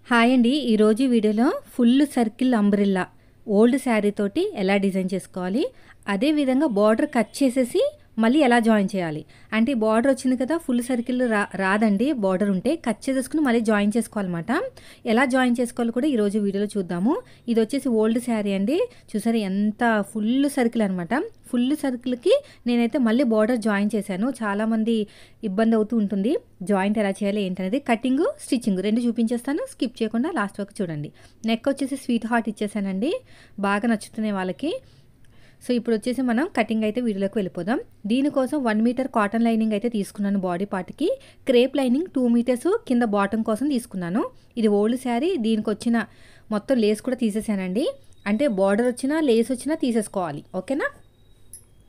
Hi అండి. ఈరోజు వీడియోలో full circle umbrella old sari తోటి ఎలా డిజైన్ చేసుకోవాలి, అదేవిధంగా బార్డర్ కట్ చేసేసి మళ్ళీ ఎలా జాయిన్ చేయాలి. అంటే బార్డర్ వచ్చింది కదా, ఫుల్ సర్కిల్ రాదండి. బార్డర్ ఉంటే కట్ చేసేసుకుని మళ్ళీ జాయిన్ చేసుకోవాలన్నమాట. ఎలా జాయిన్ చేసుకోవాలో కూడా ఈరోజు వీడియోలో చూద్దాము. ఇది వచ్చేసి ఓల్డ్ శారీ అండి. చూసారు ఎంత ఫుల్ సర్కిల్ అనమాట. ఫుల్ సర్కిల్కి నేనైతే మళ్ళీ బార్డర్ జాయిన్ చేశాను. చాలామంది ఇబ్బంది అవుతూ ఉంటుంది. జాయింట్ ఎలా చేయాలి ఏంటనేది, కటింగ్ స్టిచ్చింగ్ రెండు చూపించేస్తాను. స్కిప్ చేయకుండా లాస్ట్ వరకు చూడండి. నెక్ వచ్చేసి స్వీట్ హార్ట్ ఇచ్చేసానండి. బాగా నచ్చుతున్నాయి వాళ్ళకి. సో ఇప్పుడు వచ్చేసి మనం కటింగ్ అయితే వీడియోలోకి వెళ్ళిపోదాం. దీనికోసం 1 మీటర్ కాటన్ లైనింగ్ అయితే తీసుకున్నాను. బాడీ పార్ట్కి క్రేప్ లైనింగ్ 2 మీటర్స్ కింద బాటమ్ కోసం తీసుకున్నాను. ఇది ఓల్డ్ శారీ. దీనికి వచ్చిన మొత్తం లేస్ కూడా తీసేసానండి. అంటే బార్డర్ వచ్చినా లేస్ వచ్చినా తీసేసుకోవాలి. ఓకేనా.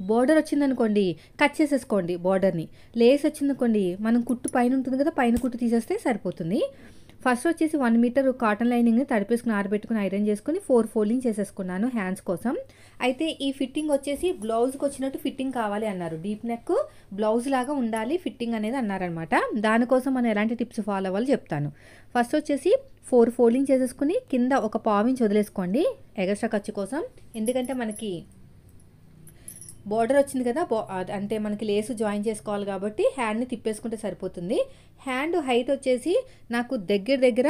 బార్డర్ వచ్చిందనుకోండి కట్ చేసేసుకోండి బార్డర్ని. లేస్ వచ్చిందనుకోండి మనం కుట్టు పైన ఉంటుంది కదా, పైన కుట్టు తీసేస్తే సరిపోతుంది. ఫస్ట్ వచ్చేసి 1 మీటర్ కాటన్ లైనింగ్ని తడిపేసుకుని ఆరబెట్టుకుని ఐరన్ చేసుకుని 4 ఫోల్డింగ్ చేసేసుకున్నాను హ్యాండ్స్ కోసం. అయితే ఈ ఫిట్టింగ్ వచ్చేసి బ్లౌజ్కి వచ్చినట్టు ఫిట్టింగ్ కావాలి అన్నారు. డీప్ నెక్ బ్లౌజ్ లాగా ఉండాలి ఫిట్టింగ్ అనేది అన్నారనమాట. దానికోసం మనం ఎలాంటి టిప్స్ ఫాలో అవ్వాలో చెప్తాను. ఫస్ట్ వచ్చేసి 4 ఫోల్డింగ్ చేసేసుకుని కింద ఒక పావించి వదిలేసుకోండి ఎగస్ట్రా ఖర్చు కోసం. ఎందుకంటే మనకి బార్డర్ వచ్చింది కదా, అంటే మనకి లేసు జాయిన్ చేసుకోవాలి కాబట్టి హ్యాండ్ని తిప్పేసుకుంటే సరిపోతుంది. హ్యాండ్ హైట్ వచ్చేసి నాకు దగ్గర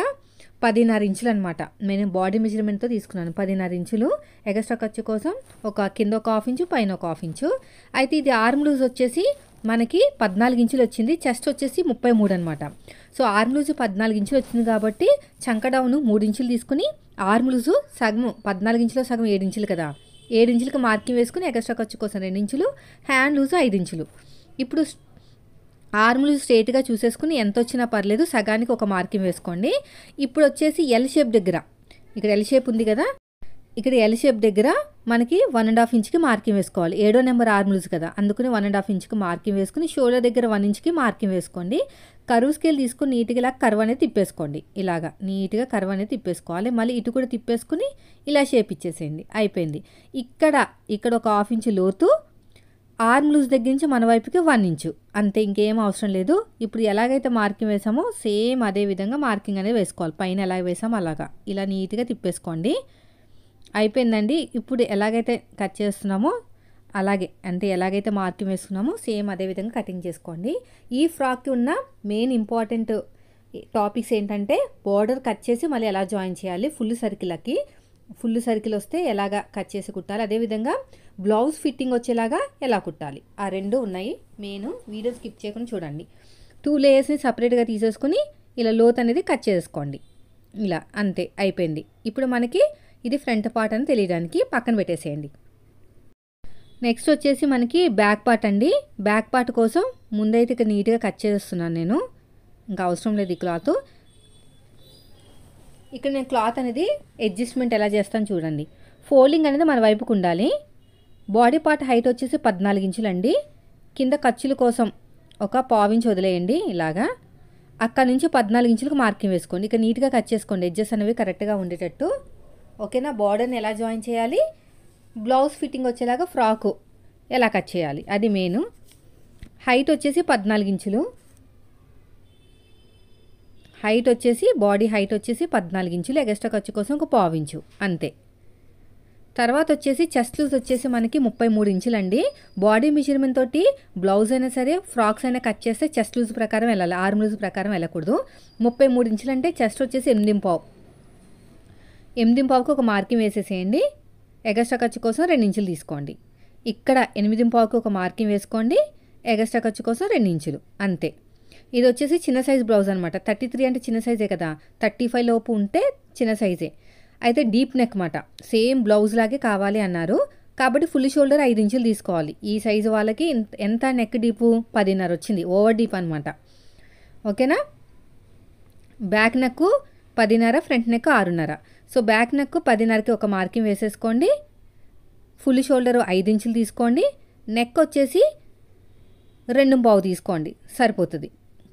10.5 ఇంచులు అనమాట. నేను బాడీ మెజర్మెంట్తో తీసుకున్నాను. 10.5 ఇంచులు ఎగస్ట్రా ఖర్చు కోసం. ఒక కింద ఒక 1/2 ఇంచు, పైన ఒక 1/2 ఇంచు. అయితే ఇది ఆర్మ్ లూజ్ వచ్చేసి మనకి 14 ఇంచులు వచ్చింది. చెస్ట్ వచ్చేసి 33 అనమాట. సో ఆర్మ్ లూజు 14 ఇంచులు వచ్చింది కాబట్టి చంక డౌన్ 3 ఇంచులు తీసుకుని ఆర్మ్ లూజు సగం 14 ఇంచులో సగం 7 ఇంచులు కదా, 7 ఇంచులకి మార్కింగ్ వేసుకుని ఎక్స్ట్రా ఖర్చు కోసం 2 ఇంచులు, హ్యాండ్ లూజ్ 5 ఇంచులు. ఇప్పుడు ఆర్మ్ లూజ్ స్ట్రేట్గా చూసేసుకుని ఎంత వచ్చినా పర్లేదు, సగానికి ఒక మార్కింగ్ వేసుకోండి. ఇప్పుడు వచ్చేసి ఎల్ షేప్ దగ్గర, ఇక్కడ ఎల్ షేప్ ఉంది కదా, ఇక్కడ ఎల్ షేప్ దగ్గర మనకి 1.5 ఇంచుకి మార్కింగ్ వేసుకోవాలి. 7వ నెంబర్ ఆర్మ్ లూజ్ కదా, అందుకని 1.5 ఇంచుకి మార్కింగ్ వేసుకుని షోల్డర్ దగ్గర 1 ఇంచుకి మార్కింగ్ వేసుకోండి. కరువు స్కేల్ తీసుకుని నీట్గా ఇలా కర్వ్ అనేది తిప్పేసుకోండి. ఇలాగా నీట్గా కర్వ్ అనేది తిప్పేసుకోవాలి. మళ్ళీ ఇటు కూడా తిప్పేసుకుని ఇలా షేప్ ఇచ్చేసేయండి. అయిపోయింది. ఇక్కడ ఒక 1/2 ఇంచు లోతు, ఆర్మ్ లూజ్ దగ్గర నుంచి మన వైపుకి 1 ఇంచు, అంతే, ఇంకేం అవసరం లేదు. ఇప్పుడు ఎలాగైతే మార్కింగ్ వేసామో సేమ్ అదే విధంగా మార్కింగ్ అనేది వేసుకోవాలి. పైన ఎలా వేసామో అలాగా ఇలా నీట్గా తిప్పేసుకోండి. అయిపోయిందండి. ఇప్పుడు ఎలాగైతే కట్ చేస్తున్నామో అలాగే, అంటే ఎలాగైతే మార్కింగ్ వేసుకున్నామో సేమ్ అదే విధంగా కటింగ్ చేసుకోండి. ఈ ఫ్రాక్కి ఉన్న మెయిన్ ఇంపార్టెంట్ టాపిక్స్ ఏంటంటే బార్డర్ కట్ చేసి మళ్ళీ ఎలా జాయిన్ చేయాలి, ఫుల్ సర్కిల్ వస్తే ఎలాగా కట్ చేసి కుట్టాలి, అదేవిధంగా బ్లౌజ్ ఫిట్టింగ్ వచ్చేలాగా ఎలా కుట్టాలి, ఆ రెండు ఉన్నాయి మెయిన్. వీడియో స్కిప్ చేయకుండా చూడండి. 2 లేయర్స్ని సపరేట్గా తీసేసుకుని ఇలా లోత్ అనేది కట్ చేసుకోండి. ఇలా అంతే, అయిపోయింది. ఇప్పుడు మనకి ఇది ఫ్రంట్ పార్ట్ అని తెలియడానికి పక్కన పెట్టేసేయండి. నెక్స్ట్ వచ్చేసి మనకి బ్యాక్ పార్ట్ అండి. బ్యాక్ పార్ట్ కోసం ముందైతే ఇక్కడ నీట్గా కట్ చేస్తున్నాను నేను, ఇంకా అవసరం లేదు ఈ క్లాత్. ఇక్కడ నేను క్లాత్ అనేది అడ్జస్ట్మెంట్ ఎలా చేస్తాను చూడండి. ఫోల్డింగ్ అనేది మన వైపుకు ఉండాలి. బాడీ పార్ట్ హైట్ వచ్చేసి 14 ఇంచులు అండి. కింద ఖర్చుల కోసం ఒక 1/4 ఇంచు వదిలేయండి ఇలాగా. అక్కడ నుంచి 14 ఇంచులకు మార్కింగ్ వేసుకోండి. ఇక్కడ నీట్గా కట్ చేసుకోండి, ఎడ్జెస్ అనేవి కరెక్ట్గా ఉండేటట్టు. ఓకేనా. బార్డర్ని ఎలా జాయిన్ చేయాలి, బ్లౌజ్ ఫిట్టింగ్ వచ్చేలాగా ఫ్రాకు ఎలా కట్ చేయాలి, అది మెయిన్. హైట్ వచ్చేసి 14 ఇంచులు. హైట్ వచ్చేసి బాడీ హైట్ వచ్చేసి 14 ఇంచులు. ఎక్స్ట్రా ఖర్చు కోసం ఒక 1/4 ఇంచు, అంతే. తర్వాత వచ్చేసి చెస్ట్ లూజ్ వచ్చేసి మనకి 33 ఇంచులు అండి. బాడీ మెజర్మెంట్ తోటి బ్లౌజ్ అయినా సరే ఫ్రాక్స్ అయినా కట్ చేస్తే చెస్ట్ లూజ్ ప్రకారం వెళ్ళాలి, ఆర్మ్ లూజ్ ప్రకారం వెళ్ళకూడదు. 33 ఇంచులు అంటే చెస్ట్ వచ్చేసి 8.5కి ఒక మార్కింగ్ వేసేసేయండి. ఎగస్ట్రా ఖర్చు కోసం 2 ఇంచులు తీసుకోండి. ఇక్కడ 8.5కి ఒక మార్కింగ్ వేసుకోండి. ఎగస్ట్రా ఖర్చు కోసం 2 ఇంచులు, అంతే. ఇది వచ్చేసి చిన్న సైజ్ బ్లౌజ్ అనమాట. 33 అంటే చిన్న సైజే కదా, 35 లోపు ఉంటే చిన్న సైజే. అయితే డీప్ నెక్ మాట, సేమ్ బ్లౌజ్ లాగే కావాలి అన్నారు కాబట్టి ఫుల్ షోల్డర్ 5 ఇంచులు తీసుకోవాలి. ఈ సైజు వాళ్ళకి ఎంత నెక్ డీపు 10.5 వచ్చింది, ఓవర్ డీప్ అనమాట. ఓకేనా. Back neck 10.5, front neck 6.5. So back neck 10.5కి ఒక మార్కింగ్ వేసేసుకోండి. ఫుల్ షోల్డర్ 5 ఇంచులు తీసుకోండి. నెక్ వచ్చేసి 2.5 తీసుకోండి, సరిపోతుంది.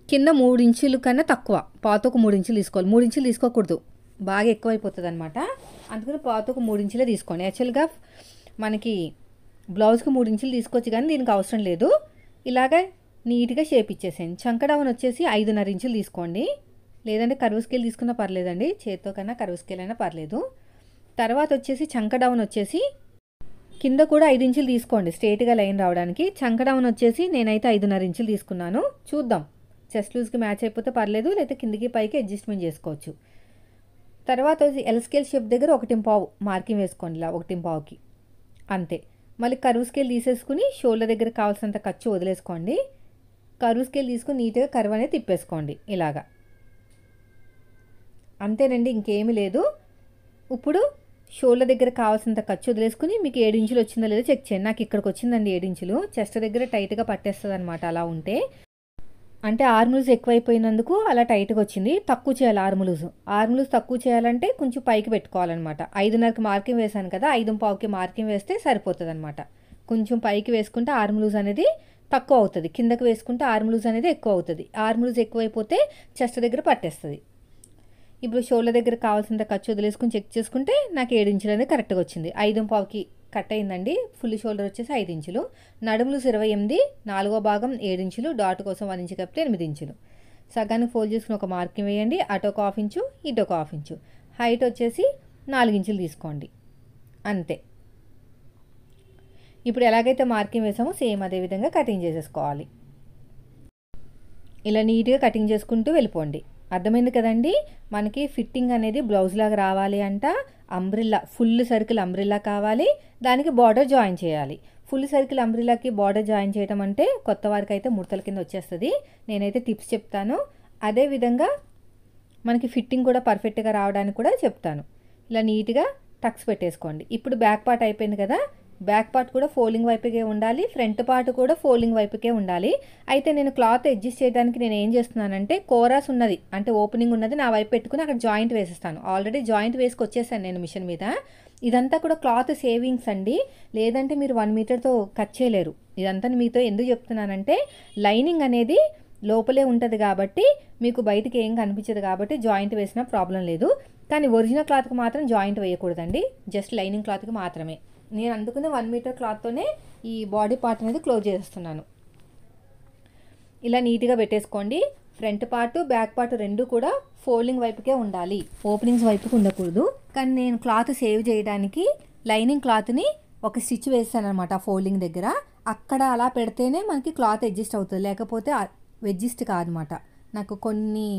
కింద 3 ఇంచుల కన్నా తక్కువ, పాతకు 3 ఇంచులు తీసుకోవాలి. 3 ఇంచులు తీసుకోకూడదు, బాగా ఎక్కువైపోతుంది అనమాట. అందుకని పాతకు 3 ఇంచులే తీసుకోండి. యాక్చువల్గా మనకి బ్లౌజ్కి 3 ఇంచులు తీసుకోవచ్చు కానీ దీనికి అవసరం లేదు. ఇలాగ నీట్గా షేప్ ఇచ్చేసేయండి. చంక డౌన్ వచ్చేసి 5.5 ఇంచులు తీసుకోండి. లేదంటే కరువు స్కేల్ తీసుకున్నా పర్లేదండి, చేత్తో కన్నా కరువు స్కేల్ అయినా పర్లేదు. తర్వాత వచ్చేసి చంక డౌన్ వచ్చేసి కింద కూడా 5 ఇంచులు తీసుకోండి స్ట్రేట్గా లైన్ రావడానికి. చంక డౌన్ వచ్చేసి నేనైతే 5.5 ఇంచులు తీసుకున్నాను. చూద్దాం, చెస్ట్ లూజ్కి మ్యాచ్ అయిపోతే పర్లేదు, లేకపోతే కిందికి పైకి అడ్జస్ట్మెంట్ చేసుకోవచ్చు. తర్వాత ఎల్ స్కేల్ షేప్ దగ్గర 1.5 మార్కింగ్ వేసుకోండి, ఇలా 1.5కి అంతే. మళ్ళీ కరువు స్కేల్ తీసేసుకుని షోల్డర్ దగ్గర కావాల్సినంత ఖర్చు వదిలేసుకోండి. కరువు స్కేల్ తీసుకుని నీట్గా కరువు అనేది తిప్పేసుకోండి ఇలాగా, అంతేనండి, ఇంకేమీ లేదు. ఇప్పుడు షోల్డర్ దగ్గర కావాల్సినంత ఖర్చు వదిలేసుకుని మీకు 7 ఇంచులు వచ్చిందో లేదో చెక్ చేయండి. నాకు ఇక్కడికి వచ్చిందండి 7 ఇంచులు. చెస్ట్ దగ్గర టైట్గా పట్టేస్తుంది అనమాట. అలా ఉంటే అంటే ఆర్మ్ లూజ్ ఎక్కువైపోయినందుకు అలా టైట్గా వచ్చింది. తక్కువ చేయాలి ఆర్మ్ లూజ్. ఆర్మ్ లూజ్ తక్కువ చేయాలంటే కొంచెం పైకి పెట్టుకోవాలన్నమాట. 5.5కి మార్కింగ్ వేసాను కదా, 5.5కి మార్కింగ్ వేస్తే సరిపోతుంది అనమాట. కొంచెం పైకి వేసుకుంటే ఆర్మ్ లూజ్ అనేది తక్కువ అవుతుంది, కిందకి వేసుకుంటే ఆర్మ్ లూజ్ అనేది ఎక్కువ అవుతుంది. ఆర్మ్ లూజ్ ఎక్కువైపోతే చెస్ట్ దగ్గర పట్టేస్తుంది. ఇప్పుడు షోల్డర్ దగ్గర కావాల్సినంత ఖర్చు వదిలేసుకుని చెక్ చేసుకుంటే నాకు 7 ఇంచులు అనేది కరెక్ట్గా వచ్చింది. 5.5కి కట్ అయిందండి. ఫుల్ షోల్డర్ వచ్చేసి 5 ఇంచులు, నడుము లూజ్ 28, 4వ భాగం 7 ఇంచులు, డాట్ కోసం 1 ఇంచు కప్పితే 8 ఇంచులు. సగానికి ఫోల్డ్ చేసుకుని ఒక మార్కింగ్ వేయండి. అటు ఒక 1/2 ఇంచు, ఇటు ఒక 1/2 ఇంచు. హైట్ వచ్చేసి 4 ఇంచులు తీసుకోండి, అంతే. ఇప్పుడు ఎలాగైతే మార్కింగ్ వేసామో సేమ్ అదే విధంగా కటింగ్ చేసేసుకోవాలి. ఇలా నీట్గా కటింగ్ చేసుకుంటూ వెళ్ళిపోండి. అర్థమైంది కదండి. మనకి ఫిట్టింగ్ అనేది బ్లౌజ్ లాగా రావాలి అంట. అంబ్రిల్లా, ఫుల్ సర్కిల్ అంబ్రిల్లా కావాలి, దానికి బార్డర్ జాయిన్ చేయాలి. ఫుల్ సర్కిల్ అంబ్రిల్లాకి బార్డర్ జాయిన్ చేయడం అంటే కొత్త వారికి అయితే ముడతల కింద వచ్చేస్తుంది. నేనైతే టిప్స్ చెప్తాను, అదేవిధంగా మనకి ఫిట్టింగ్ కూడా పర్ఫెక్ట్గా రావడానికి కూడా చెప్తాను. ఇలా నీట్గా టక్స్ పెట్టేసుకోండి. ఇప్పుడు బ్యాక్ పార్ట్ అయిపోయింది కదా, బ్యాక్ పార్ట్ కూడా ఫోల్డింగ్ వైపుకే ఉండాలి, ఫ్రంట్ పార్ట్ కూడా ఫోల్డింగ్ వైపుకే ఉండాలి. అయితే నేను క్లాత్ అడ్జస్ట్ చేయడానికి నేను ఏం చేస్తున్నానంటే, కోరాస్ ఉన్నది అంటే ఓపెనింగ్ ఉన్నది నా వైపు పెట్టుకుని అక్కడ జాయింట్ వేసేస్తాను. ఆల్రెడీ జాయింట్ వేసుకొచ్చేసాను నేను మిషన్ మీద. ఇదంతా కూడా క్లాత్ సేవింగ్స్ అండి, లేదంటే మీరు 1 మీటర్తో కట్ చేయలేరు. ఇదంతా మీతో ఎందుకు చెప్తున్నానంటే, లైనింగ్ అనేది లోపలే ఉంటుంది కాబట్టి మీకు బయటికి ఏం కనిపించదు కాబట్టి జాయింట్ వేసినా ప్రాబ్లం లేదు. కానీ ఒరిజినల్ క్లాత్కి మాత్రం జాయింట్ వేయకూడదండి, జస్ట్ లైనింగ్ క్లాత్కి మాత్రమే. నేను అందుకునే 1 మీటర్ క్లాత్తోనే ఈ బాడీ పార్ట్ అనేది క్లోజ్ చేస్తున్నాను. ఇలా నీట్గా పెట్టేసుకోండి. ఫ్రంట్ పార్ట్ బ్యాక్ పార్ట్ రెండు కూడా ఫోల్డింగ్ వైపుకే ఉండాలి, ఓపెనింగ్స్ వైపుకి ఉండకూడదు. కానీ నేను క్లాత్ సేవ్ చేయడానికి లైనింగ్ క్లాత్ని ఒక స్టిచ్ వేస్తాను అనమాట ఫోల్డింగ్ దగ్గర. అక్కడ అలా పెడితేనే మనకి క్లాత్ అడ్జస్ట్ అవుతుంది, లేకపోతే అడ్జస్ట్ కాదనమాట. నాకు కొన్ని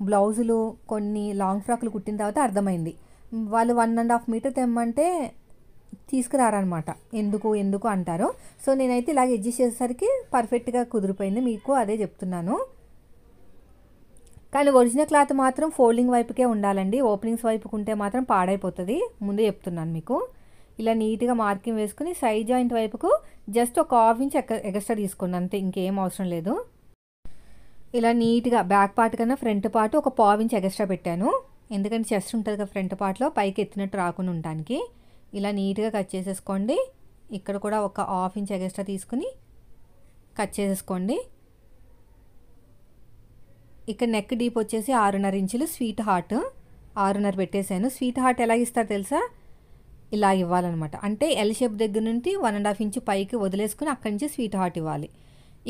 బ్లౌజులు, కొన్ని లాంగ్ ఫ్రాక్లు కుట్టిన తర్వాత అర్థమైంది. వాళ్ళు 1.5 మీటర్ తెమ్మంటే తీసుకురారనమాట. ఎందుకు అంటారు. సో నేనైతే ఇలాగ అడ్జస్ట్ చేసేసరికి పర్ఫెక్ట్గా కుదిరిపోయింది, మీకు అదే చెప్తున్నాను. కానీ ఒరిజినల్ క్లాత్ మాత్రం ఫోల్డింగ్ వైపుకే ఉండాలండి, ఓపెనింగ్స్ వైపుకు ఉంటే మాత్రం పాడైపోతుంది, ముందే చెప్తున్నాను మీకు. ఇలా నీట్గా మార్కింగ్ వేసుకుని సైడ్ జాయింట్ వైపుకు జస్ట్ ఒక 1/2 ఇంచ్ ఎక్స్ట్రా తీసుకోండి, అంతే, ఇంకేం అవసరం లేదు. ఇలా నీట్గా బ్యాక్ పార్ట్ కన్నా ఫ్రంట్ పార్ట్ ఒక 1/4 ఇంచ్ ఎక్స్ట్రా పెట్టాను, ఎందుకంటే చెస్ట్ ఉంటుంది కదా ఫ్రంట్ పార్ట్లో, పైకి ఎత్తినట్టు రాకుండా ఉండడానికి. ఇలా నీట్గా కట్ చేసేసుకోండి. ఇక్కడ కూడా ఒక 1/2 ఇంచ్ ఎక్స్ట్రా తీసుకుని కట్ చేసేసుకోండి. ఇక్కడ నెక్ డీప్ వచ్చేసి 6.5 ఇంచులు, స్వీట్ హార్ట్ 6.5 పెట్టేశాను. స్వీట్ హార్ట్ ఎలా ఇస్తారు తెలుసా, ఇలా ఇవ్వాలన్నమాట. అంటే ఎల్ షేప్ దగ్గర నుండి 1.5 ఇంచు పైకి వదిలేసుకుని అక్కడి నుంచి స్వీట్ హార్ట్ ఇవ్వాలి.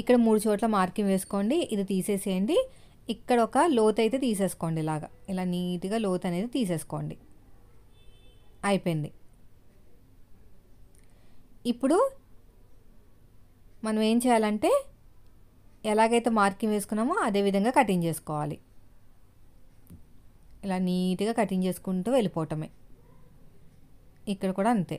ఇక్కడ 3 చోట్ల మార్కింగ్ వేసుకోండి, ఇది తీసేసేయండి. ఇక్కడ ఒక లోత్ అయితే తీసేసుకోండి, ఇలాగా ఇలా నీట్గా లోత్ అనేది తీసేసుకోండి. అయిపోయింది. ఇప్పుడు మనం ఏం చేయాలంటే, ఎలాగైతే మార్కింగ్ వేసుకున్నామో అదే విధంగా కటింగ్ చేసుకోవాలి. ఇలా నీట్గా కటింగ్ చేసుకుంటూ వెళ్ళిపోవటమే. ఇక్కడ కూడా అంతే.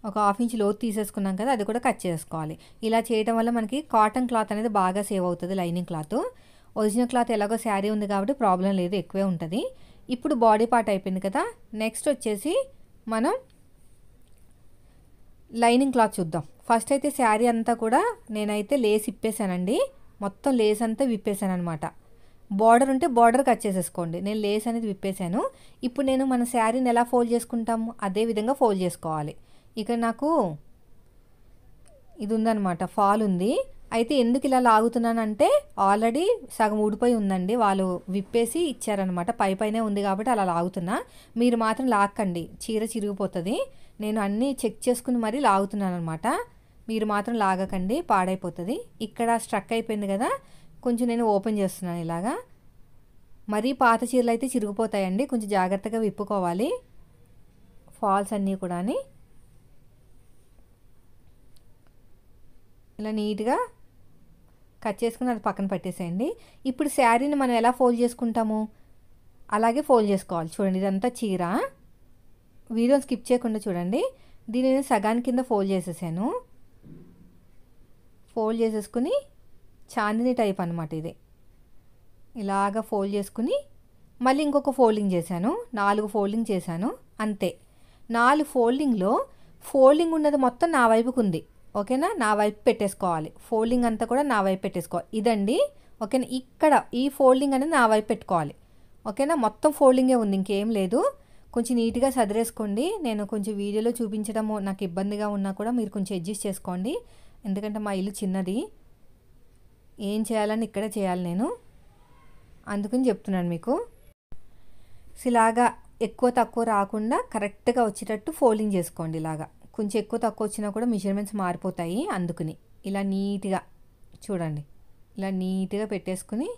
ఒక 1/2 ఇంచ్ లోతు తీసేసుకున్నాం కదా, అది కూడా కట్ చేసుకోవాలి. ఇలా చేయడం వల్ల మనకి కాటన్ క్లాత్ అనేది బాగా సేవ్ అవుతుంది, లైనింగ్ క్లాత్. ఒరిజినల్ క్లాత్ ఎలాగో శారీ ఉంది కాబట్టి ప్రాబ్లం లేదు, ఎక్కువే ఉంటుంది. ఇప్పుడు బాడీ పార్ట్ అయిపోయింది కదా, నెక్స్ట్ వచ్చేసి మనం లైనింగ్ క్లాత్ చూద్దాం. ఫస్ట్ అయితే శారీ అంతా కూడా నేనైతే లేస్ ఇప్పేసానండి, మొత్తం లేస్ అంతా విప్పేసాను అనమాట. బార్డర్ ఉంటే బార్డర్ కట్ చేసేసుకోండి, నేను లేస్ అనేది విప్పేసాను. ఇప్పుడు నేను మన శారీని ఎలా ఫోల్డ్ చేసుకుంటాము అదే విధంగా ఫోల్డ్ చేసుకోవాలి. ఇక్కడ నాకు ఇది ఉందన్నమాట, ఫాల్ ఉంది. అయితే ఎందుకు ఇలా లాగుతున్నానంటే, ఆల్రెడీ సగం ఊడిపోయి ఉందండి, వాళ్ళు విప్పేసి ఇచ్చారనమాట, పైనే ఉంది కాబట్టి అలా లాగుతున్నా. మీరు మాత్రం లాక్కండి, చీర చిరిగిపోతుంది. నేను అన్నీ చెక్ చేసుకుని మరీ లాగుతున్నాను అనమాట, మీరు మాత్రం లాగకండి, పాడైపోతుంది. ఇక్కడ స్ట్రక్ అయిపోయింది కదా, కొంచెం నేను ఓపెన్ చేస్తున్నాను ఇలాగా. మరీ పాత చీరలు అయితే చిరిగిపోతాయండి, కొంచెం జాగ్రత్తగా విప్పుకోవాలి ఫాల్స్ అన్నీ కూడా. ఇలా నీట్గా కట్ చేసుకుని అది పక్కన పెట్టేసేయండి. ఇప్పుడు శారీని మనం ఎలా ఫోల్డ్ చేసుకుంటాము అలాగే ఫోల్డ్ చేసుకోవాలి. చూడండి ఇదంతా చీర, వీడియోని స్కిప్ చేయకుండా చూడండి. దీన్ని నేను సగాని కింద ఫోల్డ్ చేసేసాను. ఫోల్డ్ చేసేసుకుని చాందిని టైప్ అనమాట ఇది. ఇలాగా ఫోల్డ్ చేసుకుని మళ్ళీ ఇంకొక ఫోల్డింగ్ చేశాను, 4 ఫోల్డింగ్ చేశాను అంతే. 4 ఫోల్డింగ్లో ఫోల్డింగ్ ఉన్నది మొత్తం నా వైపుకు ఉంది, ఓకేనా. నా వైపు పెట్టేసుకోవాలి, ఫోల్డింగ్ అంతా కూడా నా వైపు పెట్టేసుకోవాలి. ఇదండి, ఓకేనా. ఇక్కడ ఈ ఫోల్డింగ్ అనేది నా వైపు పెట్టుకోవాలి, ఓకేనా. మొత్తం ఫోల్డింగే ఉంది, ఇంకేం లేదు. కొంచెం నీట్గా సదిరేసుకోండి. నేను కొంచెం వీడియోలో చూపించడము నాకు ఇబ్బందిగా ఉన్నా కూడా మీరు కొంచెం అడ్జస్ట్ చేసుకోండి, ఎందుకంటే మా ఇల్లు చిన్నది, ఏం చేయాలని ఇక్కడే చేయాలి నేను, అందుకని చెప్తున్నాను మీకు. ఇలాగా ఎక్కువ తక్కువ రాకుండా కరెక్ట్గా వచ్చేటట్టు ఫోల్డింగ్ చేసుకోండి. ఇలాగా కొంచెం ఎక్కువ తక్కువ వచ్చినా కూడా మెజర్మెంట్స్ మారిపోతాయి, అందుకని ఇలా నీట్గా చూడండి, ఇలా నీట్గా పెట్టేసుకుని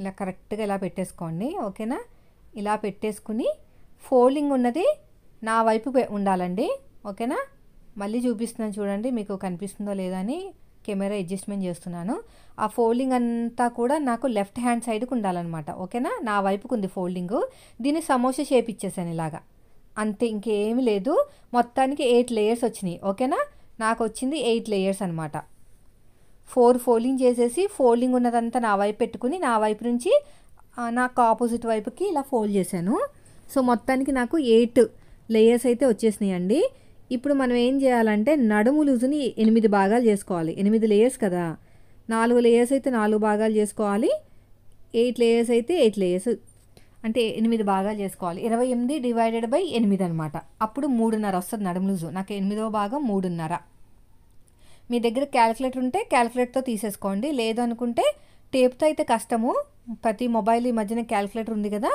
ఇలా కరెక్ట్గా ఇలా పెట్టేసుకోండి, ఓకేనా. ఇలా పెట్టేసుకుని ఫోల్డింగ్ ఉన్నది నా వైపు ఉండాలండి, ఓకేనా. మళ్ళీ చూపిస్తున్నాను చూడండి, మీకు కనిపిస్తుందో లేదా అని కెమెరా అడ్జస్ట్మెంట్ చేస్తున్నాను. ఆ ఫోల్డింగ్ అంతా కూడా నాకు లెఫ్ట్ హ్యాండ్ సైడ్కి ఉండాలన్నమాట, ఓకేనా. నా వైపుకు ఉంది ఫోల్డింగు. దీన్ని సమోసా షేప్ ఇచ్చేసాను ఇలాగా, అంతే, ఇంకేమీ లేదు. మొత్తానికి 8 లేయర్స్ వచ్చినాయి, ఓకేనా. నాకు వచ్చింది 8 లేయర్స్ అనమాట. 4 ఫోల్డింగ్ చేసేసి ఫోల్డింగ్ ఉన్నదంతా నా వైపు పెట్టుకుని నా వైపు నుంచి నాకు ఆపోజిట్ వైపుకి ఇలా ఫోల్డ్ చేశాను. సో మొత్తానికి నాకు 8 లేయర్స్ అయితే వచ్చేసినాయి అండి. ఇప్పుడు మనం ఏం చేయాలంటే నడుము లూజుని 8 భాగాలు చేసుకోవాలి. 8 లేయర్స్ కదా, 4 లేయర్స్ అయితే 4 భాగాలు చేసుకోవాలి, 8 లేయర్స్ అయితే 8 లేయర్స్ అంటే 8 భాగాలు చేసుకోవాలి. 28 డివైడెడ్ బై 8 అనమాట. అప్పుడు 3.5 వస్తుంది నడుము లూజు. నాకు 8వ భాగం 3.5. మీ దగ్గర క్యాలిక్యులేటర్ ఉంటే క్యాలిక్యులేటర్తో తీసేసుకోండి, లేదు అనుకుంటే టేప్తో అయితే కష్టము. ప్రతి మొబైల్ ఈ మధ్యన క్యాలిక్యులేటర్ ఉంది కదా,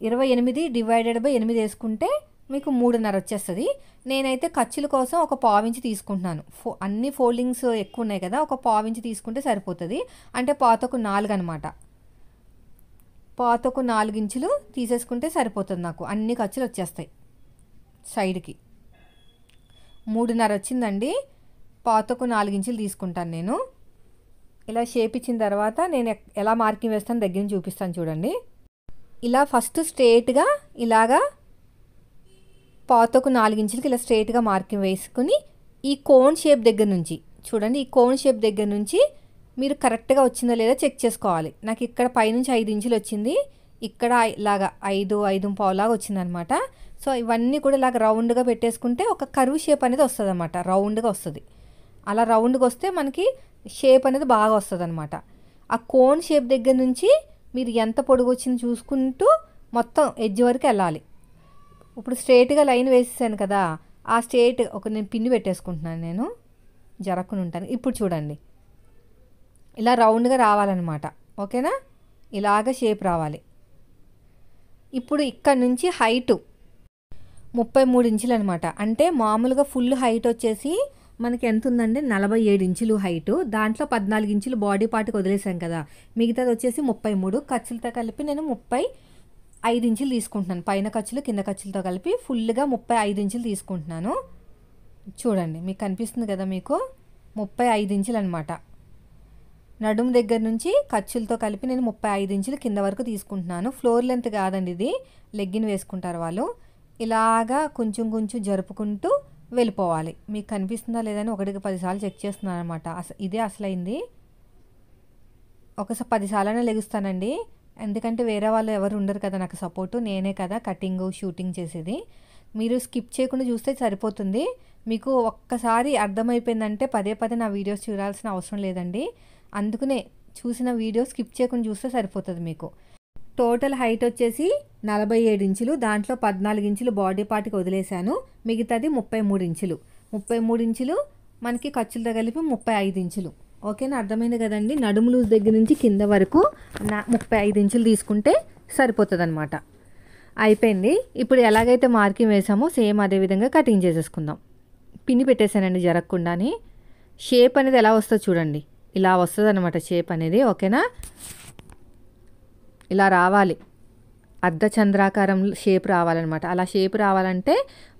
28 డివైడెడ్ బై 8 వేసుకుంటే మీకు 3.5 వచ్చేస్తుంది. నేనైతే ఖర్చుల కోసం ఒక పావించి తీసుకుంటున్నాను. అన్ని ఫోల్డింగ్స్ ఎక్కువ ఉన్నాయి కదా, ఒక పావించి తీసుకుంటే సరిపోతుంది. అంటే పాతకు 4 అనమాట. పాతకు 4 ఇంచులు తీసేసుకుంటే సరిపోతుంది, నాకు అన్ని ఖర్చులు వచ్చేస్తాయి. సైడ్కి 3.5 వచ్చిందండి, పాతకు 4 ఇంచులు తీసుకుంటాను నేను. ఇలా షేప్ ఇచ్చిన తర్వాత నేను ఎలా మార్కింగ్ వేస్తాను దగ్గర నుంచి చూపిస్తాను చూడండి. ఇలా ఫస్ట్ స్ట్రేట్గా ఇలాగా పాతకు 4 ఇంచులకి ఇలా స్ట్రేట్గా మార్కింగ్ వేసుకుని ఈ కోన్ షేప్ దగ్గర నుంచి చూడండి, ఈ కోన్ షేప్ దగ్గర నుంచి మీరు కరెక్ట్గా వచ్చిందో లేదో చెక్ చేసుకోవాలి. నాకు ఇక్కడ పైనుంచి 5 ఇంచులు వచ్చింది, ఇక్కడ ఇలాగా 5.5 లాగా వచ్చిందనమాట. సో ఇవన్నీ కూడా ఇలాగ రౌండ్గా పెట్టేసుకుంటే ఒక కర్వ్ షేప్ అనేది వస్తుంది అనమాట, రౌండ్గా వస్తుంది. అలా రౌండ్గా వస్తే మనకి షేప్ అనేది బాగా వస్తుంది అనమాట. ఆ కోన్ షేప్ దగ్గర నుంచి మీరు ఎంత పొడుగు వచ్చింది చూసుకుంటూ మొత్తం ఎడ్జ్ వరకు వెళ్ళాలి. ఇప్పుడు స్ట్రేట్గా లైన్ వేసేసాను కదా, ఆ స్ట్రేట్ నేను పిన్ని పెట్టేసుకుంటున్నాను, నేను జరక్కుని ఉంటాను. ఇప్పుడు చూడండి ఇలా రౌండ్గా రావాలన్నమాట, ఓకేనా. ఇలాగ షేప్ రావాలి. ఇప్పుడు ఇక్కడ నుంచి హైటు 33 ఇంచులు అనమాట. అంటే మామూలుగా ఫుల్ హైట్ వచ్చేసి మనకి ఎంత ఉందండి, 47 ఇంచులు హైటు. దాంట్లో 14 ఇంచులు బాడీ పార్ట్కి వదిలేసాం కదా, మిగతాది వచ్చేసి 33. ఖర్చులతో కలిపి నేను 35 ఇంచులు తీసుకుంటున్నాను. పైన ఖర్చులు కింద ఖర్చులతో కలిపి ఫుల్గా 35 ఇంచులు తీసుకుంటున్నాను. చూడండి మీకు కనిపిస్తుంది కదా, మీకు 35 ఇంచులు అనమాట. నడుము దగ్గర నుంచి ఖర్చులతో కలిపి నేను 35 ఇంచులు కింద వరకు తీసుకుంటున్నాను. ఫ్లోర్ లెంత్ కాదండి ఇది, లెగ్గిన్ వేసుకుంటారు వాళ్ళు. ఇలాగా కొంచెం కొంచెం జరుపుకుంటూ వెళ్ళిపోవాలి. మీకు కనిపిస్తుందా లేదని 1కి 10 సార్లు చెక్ చేస్తున్నాను అనమాట. ఇదే అసలైంది. ఒకసారి 10 సార్లనే లెగుస్తానండి, ఎందుకంటే వేరే వాళ్ళు ఎవరు ఉండరు కదా నాకు సపోర్టు, నేనే కదా కటింగ్ షూటింగ్ చేసేది. మీరు స్కిప్ చేయకుండా చూస్తే సరిపోతుంది. మీకు ఒక్కసారి అర్థమైపోయిందంటే పదే నా వీడియోస్ చూడాల్సిన అవసరం లేదండి. అందుకనే చూసిన వీడియో స్కిప్ చేయకుండా చూస్తే సరిపోతుంది మీకు. టోటల్ హైట్ వచ్చేసి 47 ఇంచులు, దాంట్లో 14 ఇంచులు బాడీ పార్ట్కి వదిలేశాను, మిగతాది 33 ఇంచులు. 33 ఇంచులు మనకి ఖర్చులతో కలిపి 35 ఇంచులు. ఓకేనా, అర్థమైంది కదండి. నడుము లూజ్ దగ్గర నుంచి కింద వరకు 35 ఇంచులు తీసుకుంటే సరిపోతుంది అనమాట. అయిపోయింది. ఇప్పుడు ఎలాగైతే మార్కింగ్ వేసామో సేమ్ అదే విధంగా కటింగ్ చేసేసుకుందాం. పిన్ని పెట్టేశానండి జరగకుండాని. షేప్ అనేది ఎలా వస్తుందో చూడండి. ఇలా వస్తుంది అనమాట షేప్ అనేది. ఓకేనా, ఇలా రావాలి, అర్ధచంద్రాకారం షేప్ రావాలన్నమాట. అలా షేప్ రావాలంటే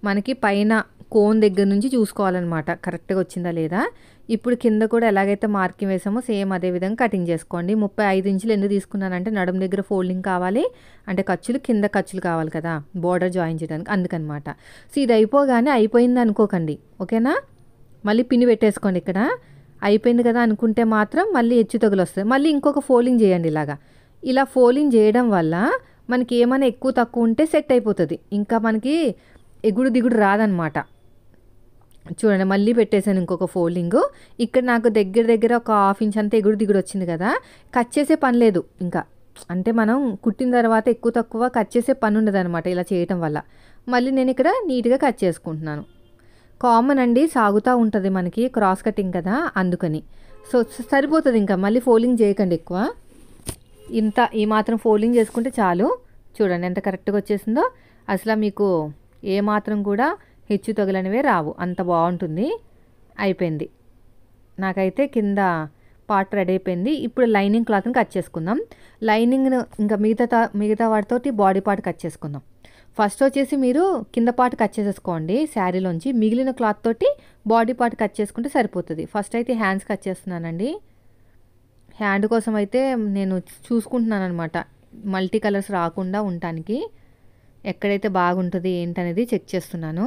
మనకి పైన కోన్ దగ్గర నుంచి చూసుకోవాలన్నమాట కరెక్ట్గా వచ్చిందా లేదా. ఇప్పుడు కింద కూడా ఎలాగైతే మార్కింగ్ వేసామో సేమ్ అదే విధంగా కటింగ్ చేసుకోండి. 35 ఇంచులు ఎందుకు తీసుకున్నానంటే నడుము దగ్గర ఫోల్డింగ్ కావాలి, అంటే ఖర్చులు కింద ఖర్చులు కావాలి కదా బోర్డర్ జాయిన్ చేయడానికి, అందుకనమాట. సో ఇది అయిపోగానే అయిపోయింది అనుకోకండి. ఓకేనా, మళ్ళీ పిన్ని పెట్టేసుకోండి. ఇక్కడ అయిపోయింది కదా అనుకుంటే మాత్రం మళ్ళీ హెచ్చు తగులు వస్తుంది. మళ్ళీ ఇంకొక ఫోల్డింగ్ చేయండి ఇలాగా. ఇలా ఫోల్డింగ్ చేయడం వల్ల మనకి ఏమైనా ఎక్కువ తక్కువ ఉంటే సెట్ అయిపోతుంది, ఇంకా మనకి ఎగుడు దిగుడు రాదనమాట. చూడండి మళ్ళీ పెట్టేశాను ఇంకొక ఫోల్డింగ్. ఇక్కడ నాకు దగ్గర దగ్గర ఒక 1/2 ఇంచ్ అంతా ఎగుడు దిగుడు వచ్చింది కదా. కట్ చేసే పని లేదు ఇంకా, అంటే మనం కుట్టిన తర్వాత ఎక్కువ తక్కువ కట్ చేసే పని ఉండదు అనమాట ఇలా చేయటం వల్ల. మళ్ళీ నేను ఇక్కడ నీట్గా కట్ చేసుకుంటున్నాను. కామన్ అండి, సాగుతూ ఉంటుంది మనకి క్రాస్ కటింగ్ కదా అందుకని. సో సరిపోతుంది, ఇంకా మళ్ళీ ఫోల్డింగ్ చేయకండి ఎక్కువ. ఇంత ఈ మాత్రం ఫోల్డింగ్ చేసుకుంటే చాలు. చూడండి ఎంత కరెక్ట్గా వచ్చేసిందో. అసలు మీకు ఏ మాత్రం కూడా హెచ్చు తగులనివే రావు, అంత బాగుంటుంది. అయిపోయింది, నాకైతే కింద పార్ట్ రెడీ అయిపోయింది. ఇప్పుడు లైనింగ్ క్లాత్ని కట్ చేసుకుందాం. లైనింగ్ను ఇంకా మిగతా వాటితోటి బాడీ పార్ట్ కట్ చేసుకుందాం. ఫస్ట్ వచ్చేసి మీరు కింద పార్ట్ కట్ చేసేసుకోండి శారీలోంచి, మిగిలిన క్లాత్ తోటి బాడీ పార్ట్ కట్ చేసుకుంటే సరిపోతుంది. ఫస్ట్ అయితే హ్యాండ్స్ కట్ చేస్తున్నానండి. హ్యాండ్ కోసం అయితే నేను చూసుకుంటున్నాను అనమాట, మల్టీ కలర్స్ రాకుండా ఉండటానికి ఎక్కడైతే బాగుంటుంది ఏంటనేది చెక్ చేస్తున్నాను.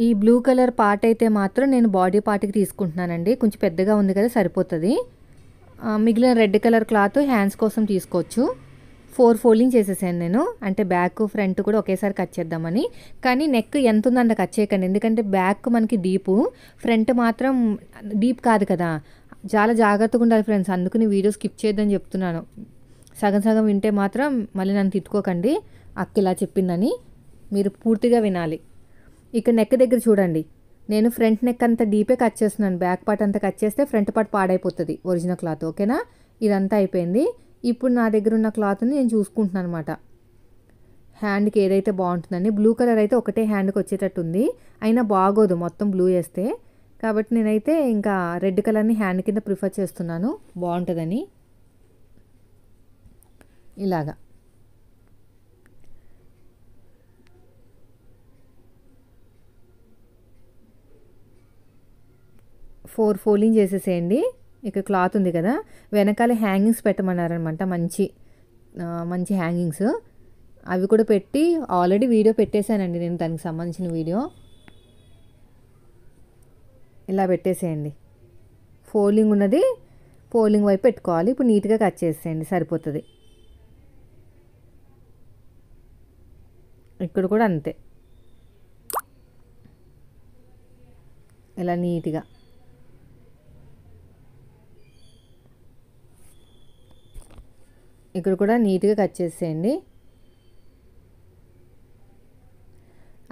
ఈ బ్లూ కలర్ పార్ట్ అయితే మాత్రం నేను బాడీ పార్ట్కి తీసుకుంటున్నానండి, కొంచెం పెద్దగా ఉంది కదా సరిపోతుంది. మిగిలిన రెడ్ కలర్ క్లాత్ హ్యాండ్స్ కోసం తీసుకోవచ్చు. 4 ఫోల్డింగ్ చేసేసాను నేను, అంటే బ్యాక్ ఫ్రంట్ కూడా ఒకేసారి కట్ చేద్దామని. కానీ నెక్ ఎంత ఉందంట కట్ చేయకండి, ఎందుకంటే బ్యాక్ మనకి డీపు, ఫ్రంట్ మాత్రం డీప్ కాదు కదా. చాలా జాగ్రత్తగా ఉండాలి ఫ్రెండ్స్, అందుకని వీడియో స్కిప్ చేయొద్దని చెప్తున్నాను. సగం సగం వింటే మాత్రం మళ్ళీ నన్ను తిట్టుకోకండి, అక్క ఇలా చెప్పిందని. మీరు పూర్తిగా వినాలి. ఇక్కడ నెక్ దగ్గర చూడండి, నేను ఫ్రంట్ నెక్ అంతా డీపే కట్ చేస్తున్నాను. బ్యాక్ పార్ట్ అంతా కట్ చేస్తే ఫ్రంట్ పార్ట్ పాడైపోతుంది ఒరిజినల్ క్లాత్. ఓకేనా, ఇదంతా అయిపోయింది. ఇప్పుడు నా దగ్గర ఉన్న క్లాత్ని నేను చూసుకుంటున్నాను అనమాట, హ్యాండ్కి ఏదైతే బాగుంటుందని. బ్లూ కలర్ అయితే ఒకటే హ్యాండ్కి వచ్చేటట్టు ఉంది, అయినా బాగోదు మొత్తం బ్లూ వేస్తే. కాబట్టి నేనైతే ఇంకా రెడ్ కలర్ని హ్యాండ్ కింద ప్రిఫర్ చేస్తున్నాను, బాగుంటుందని. ఇలాగా 4 ఫోల్డింగ్ చేసేసేయండి. ఇక్కడ క్లాత్ ఉంది కదా, వెనకాల హ్యాంగింగ్స్ పెట్టమన్నారనమాట, మంచి హ్యాంగింగ్స్. అవి కూడా పెట్టి ఆల్రెడీ వీడియో పెట్టేశానండి నేను, దానికి సంబంధించిన వీడియో. ఇలా పెట్టేసేయండి, ఫోల్డింగ్ ఉన్నది ఫోల్డింగ్ వైపు పెట్టుకోవాలి. ఇప్పుడు నీట్గా కట్ చేసేయండి సరిపోతుంది. ఇక్కడ కూడా అంతే, ఇలా నీట్గా. ఇక్కడ కూడా నీట్గా కట్ చేసేయండి.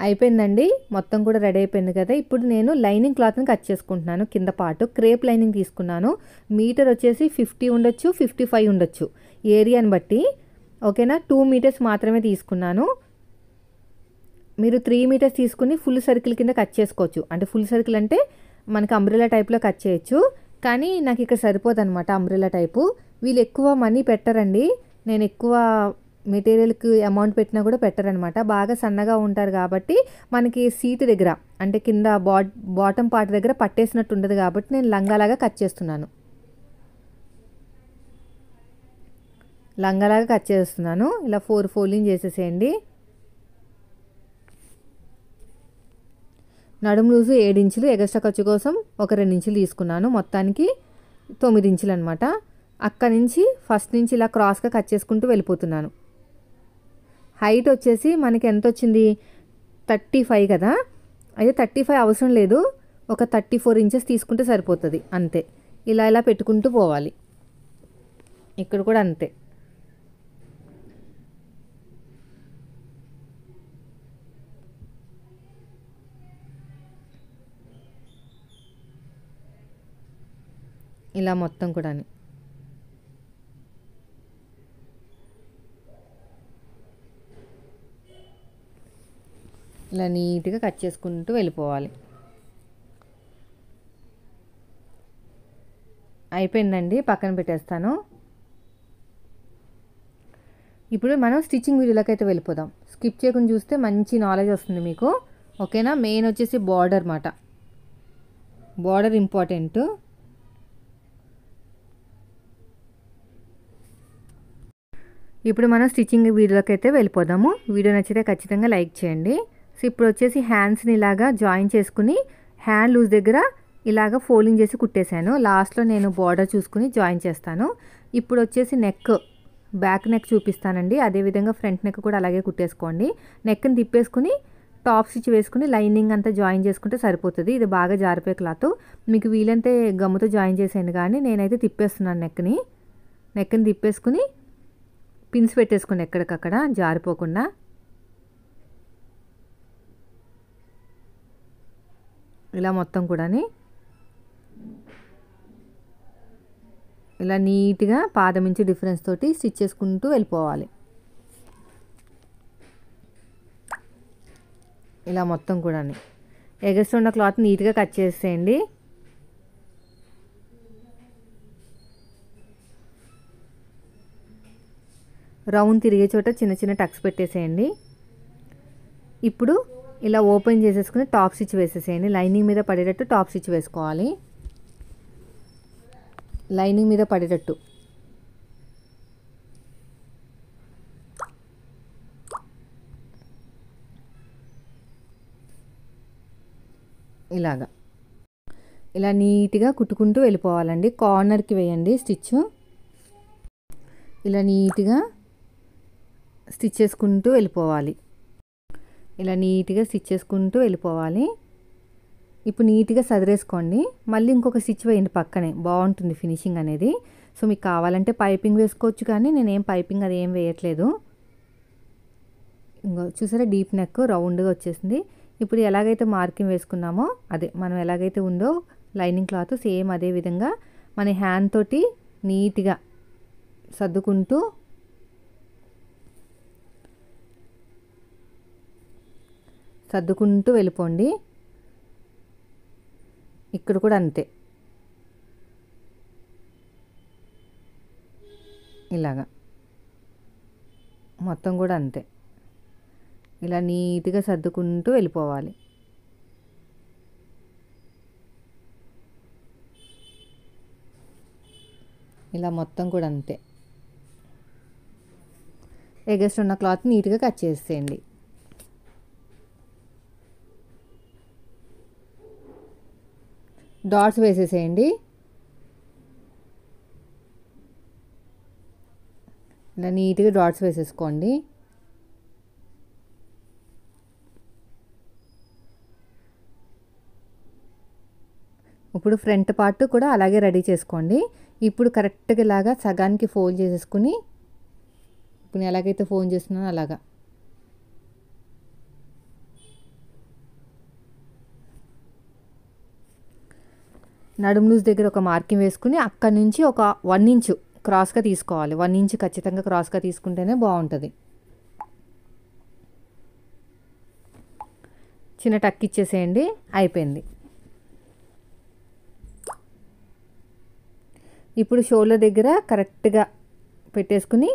అయిపోయిందండి, మొత్తం కూడా రెడీ అయిపోయింది కదా. ఇప్పుడు నేను లైనింగ్ క్లాత్ని కట్ చేసుకుంటున్నాను. కింద పాటు క్రేప్ లైనింగ్ తీసుకున్నాను. మీటర్ వచ్చేసి 50 ఉండొచ్చు, 55 ఉండొచ్చు ఏరియాని బట్టి. ఓకేనా, 2 మీటర్స్ మాత్రమే తీసుకున్నాను. మీరు 3 మీటర్స్ తీసుకుని ఫుల్ సర్కిల్ కింద కట్ చేసుకోవచ్చు. అంటే ఫుల్ సర్కిల్ అంటే మనకి అంబ్రెలా టైప్లో కట్ చేయొచ్చు, కానీ నాకు ఇక్కడ సరిపోదు అనమాట అంబ్రెలా టైపు. వీళ్ళు ఎక్కువ మనీ పెట్టరండి, నేను ఎక్కువ మెటీరియల్కి అమౌంట్ పెట్టినా కూడా పెట్టరనమాట. బాగా సన్నగా ఉంటారు కాబట్టి మనకి సీట్ దగ్గర, అంటే కింద బాటమ్ పార్ట్ దగ్గర పట్టేసినట్టు ఉండదు కాబట్టి నేను లంగాలాగా కట్ చేస్తున్నాను. లంగాలాగా కట్ చేస్తున్నాను. ఇలా 4 ఫోల్డింగ్ చేసేసేయండి. నడుము లూజు 7 ఇంచులు, ఎగస్ట్రా ఖర్చు కోసం ఒక 2 ఇంచులు తీసుకున్నాను. మొత్తానికి 9 ఇంచులు అనమాట. అక్కడి నుంచి ఫస్ట్ నుంచి ఇలా క్రాస్గా కట్ చేసుకుంటూ వెళ్ళిపోతున్నాను. హైట్ వచ్చేసి మనకి ఎంత వచ్చింది, 35 కదా. అయితే 35 అవసరం లేదు, ఒక 34 ఇంచెస్ తీసుకుంటే సరిపోతుంది అంతే. ఇలా ఇలా పెట్టుకుంటూ పోవాలి. ఇక్కడ కూడా అంతే. ఇలా మొత్తం కూడా ఇలా నీట్గా కట్ చేసుకుంటూ వెళ్ళిపోవాలి. అయిపోయిందండి, పక్కన పెట్టేస్తాను. ఇప్పుడు మనం స్టిచ్చింగ్ వీడియోలోకి అయితే వెళ్ళిపోదాం. స్కిప్ చేయకుండా చూస్తే మంచి నాలెడ్జ్ వస్తుంది మీకు. ఓకేనా? మెయిన్ వచ్చేసి బార్డర్ మాట. Border important. ఇప్పుడు మనం స్టిచ్చింగ్ వీడియోలోకి అయితే వెళ్ళిపోదాము. వీడియో నచ్చితే ఖచ్చితంగా లైక్ చేయండి. సో ఇప్పుడు వచ్చేసి హ్యాండ్స్ని ఇలాగా జాయిన్ చేసుకుని హ్యాండ్ లూజ్ దగ్గర ఇలాగ ఫోల్డింగ్ చేసి కుట్టేశాను. లాస్ట్లో నేను బార్డర్ చూసుకుని జాయిన్ చేస్తాను. ఇప్పుడు వచ్చేసి నెక్, బ్యాక్ నెక్ చూపిస్తానండి. అదేవిధంగా ఫ్రంట్ నెక్ కూడా అలాగే కుట్టేసుకోండి. నెక్ని తిప్పేసుకుని టాప్ స్టిచ్ వేసుకుని లైనింగ్ అంతా జాయిన్ చేసుకుంటే సరిపోతుంది. ఇది బాగా జారిపోయే క్లాత్. మీకు వీలంటే గమ్ముతో జాయిన్ చేసేయండి, కానీ నేనైతే తిప్పేస్తున్నాను నెక్ని తిప్పేసుకుని పిన్స్ పెట్టేసుకోండి ఎక్కడికక్కడ జారిపోకుండా. ఇలా మొత్తం కూడా ఇలా నీట్గా పాదం ఇంచు డిఫరెన్స్ తోటి స్టిచ్ చేసుకుంటూ వెళ్ళిపోవాలి. ఇలా మొత్తం కూడా ఎగస్ట్ ఉన్న క్లాత్ నీట్గా కట్ చేసేయండి. రౌండ్ తిరిగే చోట చిన్న చిన్న టక్స్ పెట్టేసేయండి. ఇప్పుడు ఇలా ఓపెన్ చేసేసుకుని టాప్ స్టిచ్ వేసేసేయండి. లైనింగ్ మీద పడేటట్టు టాప్ స్టిచ్ వేసుకోవాలి. లైనింగ్ మీద పడేటట్టు. ఇలాగా ఇలా నీట్గా కుట్టుకుంటూ వెళ్ళిపోవాలండి. కార్నర్కి వేయండి స్టిచ్. ఇలా నీట్గా స్టిచ్ చేసుకుంటూ వెళ్ళిపోవాలి. ఇలా నీట్గా స్టిచ్ చేసుకుంటూ వెళ్ళిపోవాలి. ఇప్పుడు నీట్గా సదిరేసుకోండి. మళ్ళీ ఇంకొక స్టిచ్ వేయండి పక్కనే, బాగుంటుంది ఫినిషింగ్ అనేది. సో మీకు కావాలంటే పైపింగ్ వేసుకోవచ్చు, కానీ నేనేం పైపింగ్ అది ఏం వేయట్లేదు. ఇంకో చూసారా, డీప్ నెక్ రౌండ్గా వచ్చేసింది. ఇప్పుడు ఎలాగైతే మార్కింగ్ వేసుకున్నామో అదే మనం ఎలాగైతే ఉందో లైనింగ్ క్లాత్ సేమ్ అదే విధంగా మన హ్యాండ్ తోటి నీట్గా సర్దుకుంటూ వెళ్ళిపోండి. ఇక్కడ కూడా అంతే, ఇలాగా మొత్తం కూడా అంతే. ఇలా నీట్గా సర్దుకుంటూ వెళ్ళిపోవాలి. ఇలా మొత్తం కూడా అంతే. ఎగస్ట్ ఉన్న క్లాత్ నీట్గా కట్ చేసేయండి. డాట్స్ వేసేసేయండి. ఇలా నీట్గా డాట్స్ వేసేసుకోండి. ఇప్పుడు ఫ్రంట్ పార్ట్ కూడా అలాగే రెడీ చేసుకోండి. ఇప్పుడు కరెక్ట్గా ఇలాగా సగానికి ఫోల్డ్ చేసేసుకుని, ఇప్పుడు ఎలాగైతే ఫోల్డ్ చేస్తున్నానో అలాగా నడుము లూజ్ దగ్గర ఒక మార్కింగ్ వేసుకుని అక్కడి నుంచి ఒక 1 ఇంచు క్రాస్గా తీసుకోవాలి. 1 ఇంచు ఖచ్చితంగా క్రాస్గా తీసుకుంటేనే బాగుంటుంది. చిన్న టక్ ఇచ్చేసేయండి, అయిపోయింది. ఇప్పుడు షోల్డర్ దగ్గర కరెక్ట్గా పెట్టేసుకుని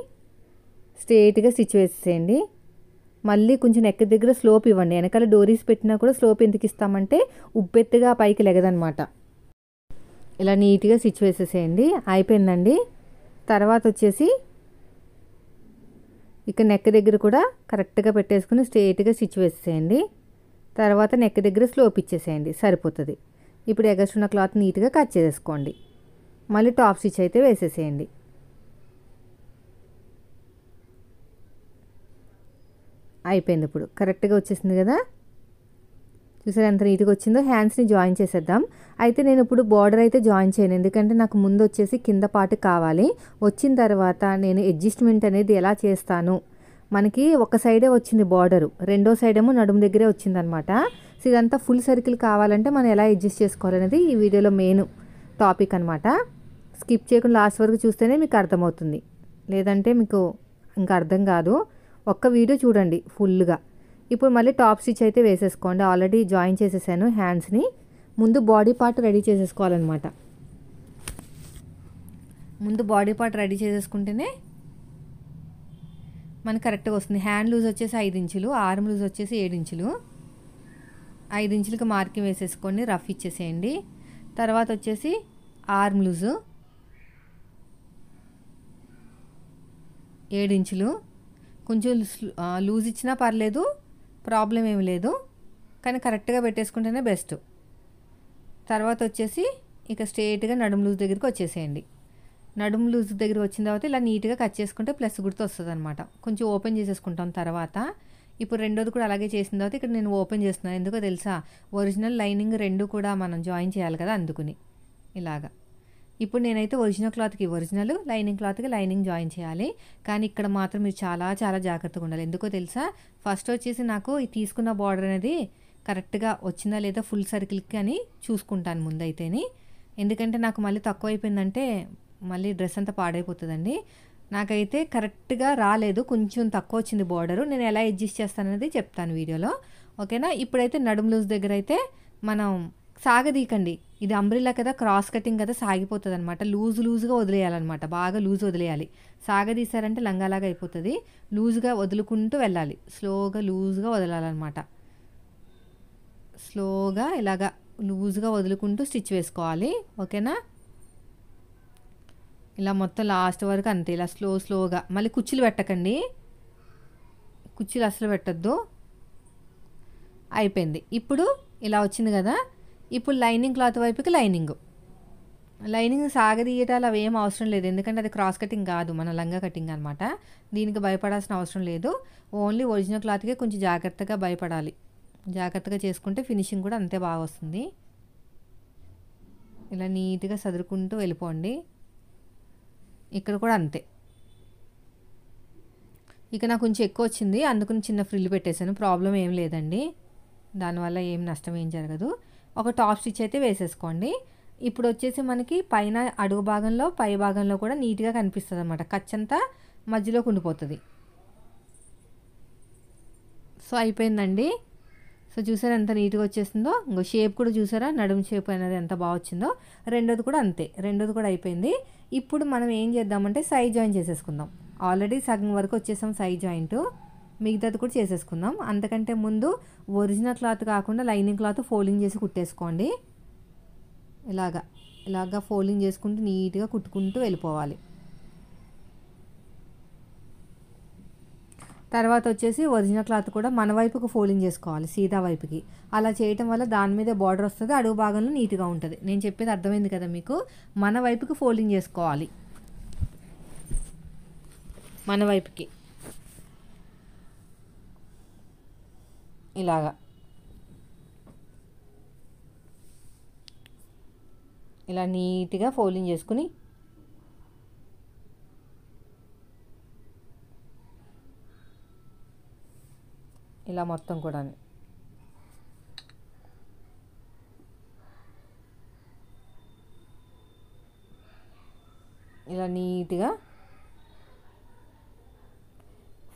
స్ట్రేట్గా స్టిచ్ వేసేసేయండి. మళ్ళీ కొంచెం నెక్ దగ్గర స్లోప్ ఇవ్వండి. వెనకాల డోరీస్ పెట్టినా కూడా స్లోప్ ఎందుకు ఇస్తామంటే ఉబ్బెత్తుగా పైకి లెగదనమాట. ఇలా నీట్గా స్టిచ్ వేసేసేయండి, అయిపోయిందండి. తర్వాత వచ్చేసి ఇక నెక్ దగ్గర కూడా కరెక్ట్గా పెట్టేసుకుని స్ట్రేట్గా స్టిచ్ వేసేసేయండి. తర్వాత నెక్ దగ్గర స్లోప్ ఇచ్చేసేయండి, సరిపోతుంది. ఇప్పుడు ఎగస్ట్ ఉన్న క్లాత్ నీట్గా కట్ చేసేసుకోండి. మళ్ళీ టాప్ స్టిచ్ అయితే వేసేసేయండి. అయిపోయింది. ఇప్పుడు కరెక్ట్గా వచ్చేసింది కదా, చూసారు ఎంత నీట్గా వచ్చిందో. హ్యాండ్స్ని జాయిన్ చేసేద్దాం. అయితే నేను ఇప్పుడు బార్డర్ అయితే జాయిన్ చేయను, ఎందుకంటే నాకు ముందు వచ్చేసి కింద పార్ట్ కావాలి. వచ్చిన తర్వాత నేను అడ్జస్ట్మెంట్ అనేది ఎలా చేస్తాను. మనకి ఒక సైడే వచ్చింది బార్డరు, రెండో సైడ్ ఏమో నడుము దగ్గరే వచ్చిందనమాట. సో ఇదంతా ఫుల్ సర్కిల్ కావాలంటే మనం ఎలా అడ్జస్ట్ చేసుకోవాలనేది ఈ వీడియోలో మెయిన్ టాపిక్ అనమాట. స్కిప్ చేయకుండా లాస్ట్ వరకు చూస్తేనే మీకు అర్థమవుతుంది, లేదంటే మీకు ఇంకా అర్థం కాదు. ఒక్క వీడియో చూడండి ఫుల్గా. ఇప్పుడు మళ్ళీ టాప్ స్టిచ్ అయితే వేసేసుకోండి. ఆల్రెడీ జాయిన్ చేసేసాను హ్యాండ్స్ని. ముందు బాడీ పార్ట్ రెడీ చేసేసుకోవాలన్నమాట. ముందు బాడీ పార్ట్ రెడీ చేసేసుకుంటేనే మనకు కరెక్ట్గా వస్తుంది. హ్యాండ్ లూజ్ వచ్చేసి 5 ఇంచులు, ఆర్మ్ లూజ్ వచ్చేసి 7 ఇంచులు. 5 ఇంచులకి మార్కింగ్ వేసేసుకొని రఫ్ ఇచ్చేసేయండి. తర్వాత వచ్చేసి ఆర్మ్ లూజు 7 ఇంచులు. కొంచెం లూజ్ ఇచ్చినా పర్లేదు, ప్రాబ్లం ఏమి లేదు, కానీ కరెక్ట్గా పెట్టేసుకుంటేనే బెస్ట్. తర్వాత వచ్చేసి ఇక స్ట్రేట్గా నడుము లూజ్ దగ్గరికి వచ్చేసేయండి. నడుము లూజ్ దగ్గర వచ్చిన తర్వాత ఇలా నీట్గా కట్ చేసుకుంటే ప్లస్ గుర్తు వస్తుంది అనమాట. కొంచెం ఓపెన్ చేసేసుకుంటాం తర్వాత. ఇప్పుడు రెండోది కూడా అలాగే చేసిన తర్వాత ఇక్కడ నేను ఓపెన్ చేస్తున్నాను. ఎందుకో తెలుసా, ఒరిజినల్ లైనింగ్ రెండు కూడా మనం జాయిన్ చేయాలి కదా, అందుకుని ఇలాగా. ఇప్పుడు నేనైతే ఒరిజినల్ క్లాత్కి ఒరిజినల్, లైనింగ్ క్లాత్కి లైనింగ్ జాయిన్ చేయాలి. కానీ ఇక్కడ మాత్రం మీరు చాలా చాలా జాగ్రత్తగా ఉండాలి. ఎందుకో తెలుసా, ఫస్ట్ వచ్చేసి నాకు ఈ తీసుకున్న బార్డర్ అనేది కరెక్ట్గా వచ్చిందా లేదా ఫుల్ సర్కిల్కి అని చూసుకుంటాను ముందైతేని. ఎందుకంటే నాకు మళ్ళీ తక్కువ అయిపోయిందంటే మళ్ళీ డ్రెస్ అంతా పాడైపోతుందండి. నాకైతే కరెక్ట్గా రాలేదు, కొంచెం తక్కువ వచ్చింది బార్డరు. నేను ఎలా అడ్జస్ట్ చేస్తాననేది చెప్తాను వీడియోలో, ఓకేనా. ఇప్పుడైతే నడుము లూజ్ దగ్గర అయితే మనం సాగదీకండి. ఇది అంబ్రిల్లా కదా, క్రాస్ కటింగ్ కదా, సాగిపోతుంది అనమాట. లూజ్గా వదిలేయాలన్నమాట, బాగా లూజ్ వదిలేయాలి. సాగదీసారంటే లంగాలాగా అయిపోతుంది. లూజ్గా వదులుకుంటూ వెళ్ళాలి, స్లోగా లూజ్గా వదలాలన్నమాట. స్లోగా ఇలాగా లూజ్గా వదులుకుంటూ స్టిచ్ వేసుకోవాలి, ఓకేనా. ఇలా మొత్తం లాస్ట్ వరకు అంతే, ఇలా స్లోగా. మళ్ళీ కుచ్చులు పెట్టకండి, కుచ్చులు అసలు పెట్టద్దు. అయిపోయింది. ఇప్పుడు ఇలా వచ్చింది కదా, ఇప్పుడు లైనింగ్ క్లాత్ వైపుకి లైనింగ్ సాగదీయటాలు అవి ఏం అవసరం లేదు, ఎందుకంటే అది క్రాస్ కటింగ్ కాదు, మన లంగా కటింగ్ అనమాట. దీనికి భయపడాల్సిన అవసరం లేదు. ఓన్లీ ఒరిజినల్ క్లాత్కే కొంచెం జాగ్రత్తగా భయపడాలి. జాగ్రత్తగా చేసుకుంటే ఫినిషింగ్ కూడా అంతే బాగా వస్తుంది. ఇలా నీట్గా సదురుకుంటూ వెళ్ళిపోండి. ఇక్కడ కూడా అంతే. ఇక నాకు కొంచెం ఎక్కువ వచ్చింది, అందుకని చిన్న ఫ్రిల్ పెట్టేశాను. ప్రాబ్లం ఏం లేదండి, దానివల్ల ఏం నష్టం ఏం జరగదు. ఒక టాప్ స్టిచ్ అయితే వేసేసుకోండి. ఇప్పుడు వచ్చేసి మనకి పైన అడుగు భాగంలో పై భాగంలో కూడా నీట్గా కనిపిస్తుంది అనమాట. ఖర్చంతా మధ్యలోకి ఉండిపోతుంది. సో అయిపోయిందండి. సో చూసారా ఎంత నీట్గా వచ్చేసిందో. ఇంకో షేప్ కూడా చూసారా, నడుము షేప్ అనేది ఎంత బాగా వచ్చిందో. రెండోది కూడా అంతే, రెండోది కూడా అయిపోయింది. ఇప్పుడు మనం ఏం చేద్దామంటే సైడ్ జాయిన్ చేసేసుకుందాం. ఆల్రెడీ సగం వరకు వచ్చేసాం సైడ్ జాయింట్, మిగతాది కూడా చేసేసుకుందాం. అంతకంటే ముందు ఒరిజినల్ క్లాత్ కాకుండా లైనింగ్ క్లాత్ ఫోల్డింగ్ చేసి కుట్టేసుకోండి. ఇలాగా ఫోల్డింగ్ చేసుకుంటూ నీట్గా కుట్టుకుంటూ వెళ్ళిపోవాలి. తర్వాత వచ్చేసి ఒరిజినల్ క్లాత్ కూడా మన వైపుకు ఫోల్డింగ్ చేసుకోవాలి, సీదా వైపుకి. అలా చేయటం వల్ల దాని మీద బార్డర్ వస్తుంది, అడుగు భాగంలో నీట్గా ఉంటుంది. నేను చెప్పేది అర్థమైంది కదా మీకు. మన వైపుకి ఫోల్డింగ్ చేసుకోవాలి, మన వైపుకి ఇలాగా. ఇలా నీట్గా ఫోల్డింగ్ చేసుకుని ఇలా మొత్తం కూడా ఇలా నీట్గా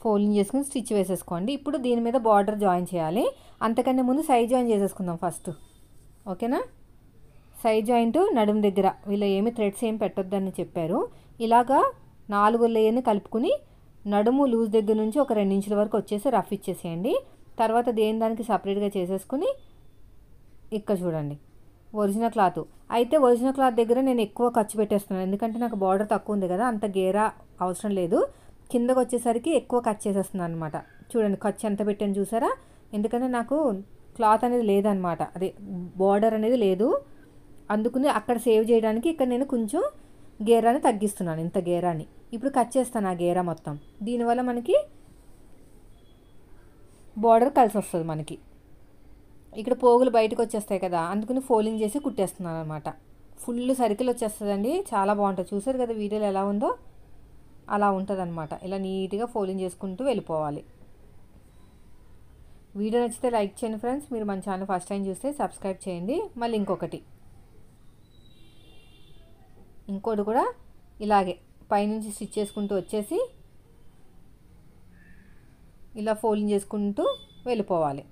ఫోల్డింగ్ చేసుకుని స్టిచ్ వేసేసుకోండి. ఇప్పుడు దీని మీద బార్డర్ జాయిన్ చేయాలి. అంతకంటే ముందు సైడ్ జాయిన్ చేసేసుకుందాం ఫస్ట్, ఓకేనా. సైడ్ జాయింట్ నడుము దగ్గర వీళ్ళు ఏమి థ్రెడ్స్ ఏం పెట్టొద్దని చెప్పారు. ఇలాగా 4 లేయర్ని కలుపుకుని నడుము లూజ్ దగ్గర నుంచి ఒక 2 ఇంచుల వరకు వచ్చేసి రఫ్ ఇచ్చేసేయండి. తర్వాత దేని దానికి సపరేట్గా చేసేసుకుని ఇక్కడ చూడండి ఒరిజినల్ క్లాత్. అయితే ఒరిజినల్ క్లాత్ దగ్గర నేను ఎక్కువ ఖర్చు పెట్టేస్తున్నాను, ఎందుకంటే నాకు బార్డర్ తక్కువ ఉంది కదా, అంత గేరా అవసరం లేదు. కిందకు వచ్చేసరికి ఎక్కువ కట్ చేసేస్తున్నాను అనమాట. చూడండి ఖర్చు ఎంత పెట్టాను చూసారా, ఎందుకంటే నాకు క్లాత్ అనేది లేదనమాట, అదే బార్డర్ అనేది లేదు. అందుకని అక్కడ సేవ్ చేయడానికి ఇక్కడ నేను కొంచెం గేరాని తగ్గిస్తున్నాను, ఇంత గేరాని. ఇప్పుడు కట్ చేస్తాను ఆ గేరా మొత్తం. దీనివల్ల మనకి బార్డర్ కలిసి వస్తుంది మనకి. ఇక్కడ పోగులు బయటకు వచ్చేస్తాయి కదా, అందుకని ఫోల్డింగ్ చేసి కుట్టేస్తున్నాను అనమాట. ఫుల్ సర్కిల్ వచ్చేస్తుందండి, చాలా బాగుంటుంది. చూసారు కదా వీడియోలో ఎలా ఉందో, అలా ఉంటుంది అనమాట. ఇలా నీట్గా ఫోల్డింగ్ చేసుకుంటూ వెళ్ళిపోవాలి. వీడియో నచ్చితే లైక్ చేయండి ఫ్రెండ్స్. మీరు మన ఛానల్ ఫస్ట్ టైం చూస్తే సబ్స్క్రైబ్ చేయండి. మళ్ళీ ఇంకోటి కూడా ఇలాగే పైనుంచి స్టిచ్ చేసుకుంటూ వచ్చేసి ఇలా ఫోల్డింగ్ చేసుకుంటూ వెళ్ళిపోవాలి.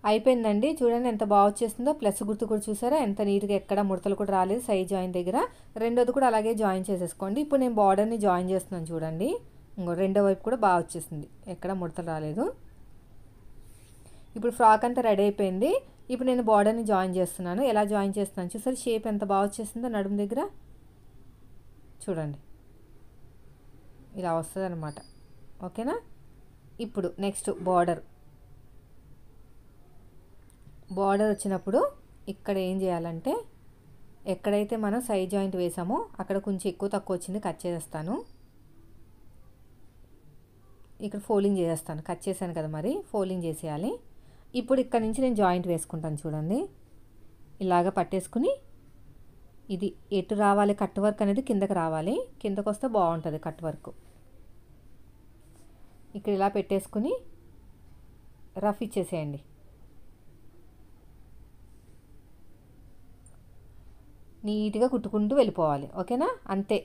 అయిపోయిందండి. చూడండి ఎంత బాగా వచ్చేసిందో. ప్లస్ గుర్తు కూడా చూసారా ఎంత నీట్గా, ఎక్కడ ముడతలు కూడా రాలేదు సైడ్ జాయిన్ దగ్గర. రెండోది కూడా అలాగే జాయిన్ చేసేసుకోండి. ఇప్పుడు నేను బార్డర్ని జాయిన్ చేస్తున్నాను చూడండి. ఇంకో రెండో వైపు కూడా బాగా వచ్చేసింది, ఎక్కడ ముడతలు రాలేదు. ఇప్పుడు ఫ్రాక్ అంతా రెడీ అయిపోయింది. ఇప్పుడు నేను బార్డర్ని జాయిన్ చేస్తున్నాను. ఎలా జాయిన్ చేస్తున్నాను చూసారు, షేప్ ఎంత బాగా వచ్చేసిందో నడుము దగ్గర. చూడండి ఇలా వస్తుంది అనమాట. ఓకేనా. ఇప్పుడు నెక్స్ట్ బార్డర్ వచ్చినప్పుడు ఇక్కడ ఏం చేయాలంటే, ఎక్కడైతే మనం సైడ్ జాయింట్ వేసామో అక్కడ కొంచెం ఎక్కువ తక్కువ వచ్చింది కట్ చేసేస్తాను. ఇక్కడ ఫోల్డింగ్ చేసేస్తాను, కట్ చేశాను కదా మరి ఫోల్డింగ్ చేసేయాలి. ఇప్పుడు ఇక్కడ నుంచి నేను జాయింట్ వేసుకుంటాను చూడండి. ఇలాగ పట్టేసుకుని ఇది ఎటు రావాలి, కట్ వర్క్ అనేది కిందకి రావాలి. కిందకు వస్తే బాగుంటుంది కట్ వర్క్. ఇక్కడ ఇలా పెట్టేసుకుని రఫ్ ఇచ్చేసేయండి. నీట్గా కుట్టుకుంటూ వెళ్ళిపోవాలి. ఓకేనా. అంతే,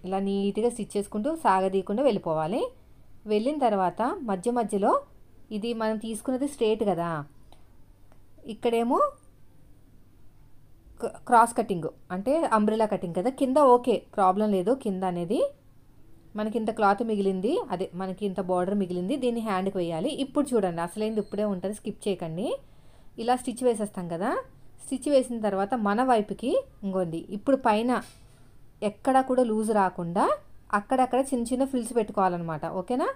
ఇలా నీట్గా స్టిచ్ చేసుకుంటూ సాగదీయకుండా వెళ్ళిపోవాలి. వెళ్ళిన తర్వాత మధ్య మధ్యలో ఇది మనం తీసుకున్నది స్ట్రేట్ కదా, ఇక్కడేమో క్రాస్ కటింగ్ అంటే అంబ్రెలా కటింగ్ కదా. కింద ఓకే ప్రాబ్లం లేదు, కింద అనేది మనకి ఇంత క్లాత్ మిగిలింది, అదే మనకి ఇంత బార్డర్ మిగిలింది, దీన్ని హ్యాండ్కి వేయాలి. ఇప్పుడు చూడండి అసలైంది ఇప్పుడే ఉంటుంది, స్కిప్ చేయకండి. ఇలా స్టిచ్ వేసేస్తాం కదా. స్టిచ్ వేసిన తర్వాత మన వైపుకి ఇంకోండి, ఇప్పుడు పైన ఎక్కడ కూడా లూజ్ రాకుండా అక్కడక్కడ చిన్న చిన్న ఫ్రిల్స్ పెట్టుకోవాలన్నమాట. ఓకేనా.